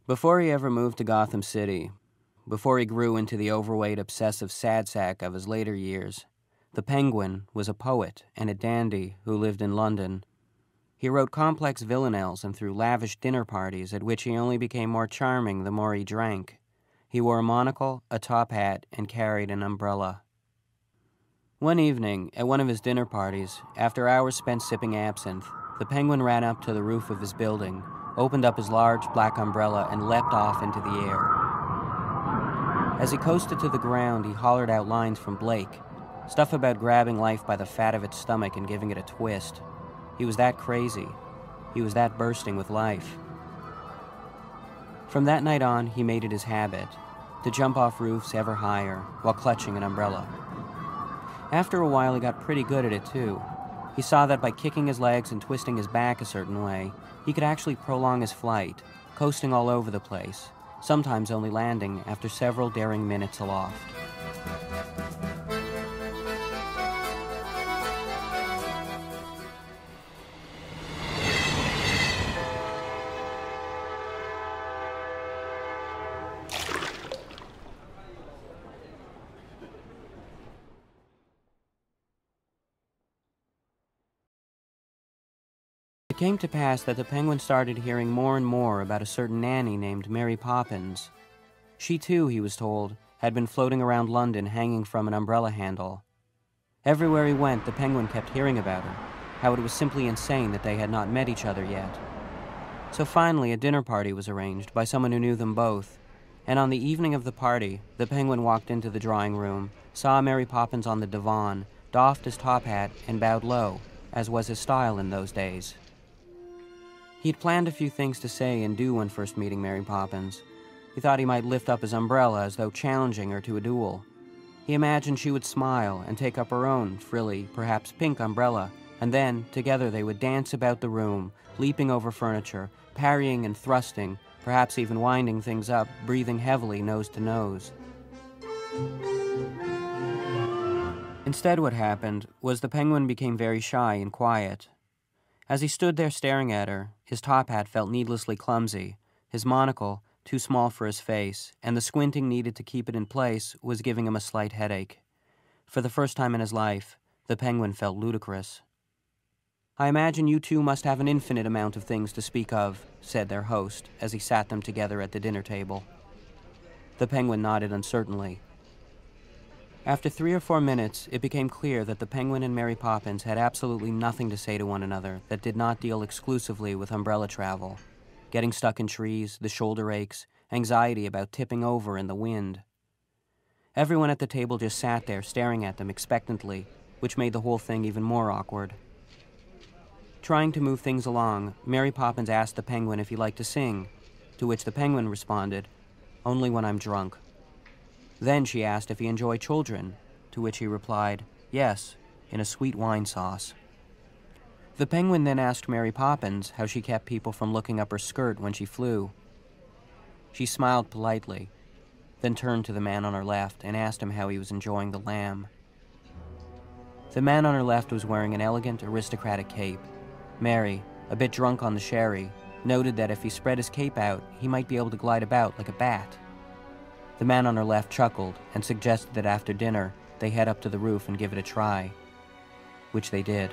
Before he ever moved to Gotham City, before he grew into the overweight, obsessive sad sack of his later years, the Penguin was a poet and a dandy who lived in London. He wrote complex villanelles and threw lavish dinner parties at which he only became more charming the more he drank. He wore a monocle, a top hat, and carried an umbrella. One evening, at one of his dinner parties, after hours spent sipping absinthe, the Penguin ran up to the roof of his building, opened up his large black umbrella, and leapt off into the air. As he coasted to the ground, he hollered out lines from Blake, stuff about grabbing life by the fat of its stomach and giving it a twist. He was that crazy. He was that bursting with life. From that night on, he made it his habit to jump off roofs ever higher while clutching an umbrella. After a while, he got pretty good at it, too. He saw that by kicking his legs and twisting his back a certain way, he could actually prolong his flight, coasting all over the place, sometimes only landing after several daring minutes aloft. It came to pass that the Penguin started hearing more and more about a certain nanny named Mary Poppins. She too, he was told, had been floating around London hanging from an umbrella handle. Everywhere he went, the Penguin kept hearing about her, how it was simply insane that they had not met each other yet. So finally a dinner party was arranged by someone who knew them both, and on the evening of the party, the Penguin walked into the drawing room, saw Mary Poppins on the divan, doffed his top hat, and bowed low, as was his style in those days. He'd planned a few things to say and do when first meeting Mary Poppins. He thought he might lift up his umbrella as though challenging her to a duel. He imagined she would smile and take up her own frilly, perhaps pink umbrella, and then, together, they would dance about the room, leaping over furniture, parrying and thrusting, perhaps even winding things up, breathing heavily nose to nose. Instead, what happened was the Penguin became very shy and quiet. As he stood there staring at her, his top hat felt needlessly clumsy, his monocle, too small for his face, and the squinting needed to keep it in place was giving him a slight headache. For the first time in his life, the Penguin felt ludicrous. "I imagine you two must have an infinite amount of things to speak of," said their host, as he sat them together at the dinner table. The Penguin nodded uncertainly. After 3 or 4 minutes, it became clear that the Penguin and Mary Poppins had absolutely nothing to say to one another that did not deal exclusively with umbrella travel, getting stuck in trees, the shoulder aches, anxiety about tipping over in the wind. Everyone at the table just sat there staring at them expectantly, which made the whole thing even more awkward. Trying to move things along, Mary Poppins asked the Penguin if he liked to sing, to which the Penguin responded, "Only when I'm drunk." Then she asked if he enjoyed children, to which he replied, "Yes, in a sweet wine sauce." The Penguin then asked Mary Poppins how she kept people from looking up her skirt when she flew. She smiled politely, then turned to the man on her left and asked him how he was enjoying the lamb. The man on her left was wearing an elegant, aristocratic cape. Mary, a bit drunk on the sherry, noted that if he spread his cape out, he might be able to glide about like a bat. The man on her left chuckled and suggested that after dinner, they head up to the roof and give it a try, which they did.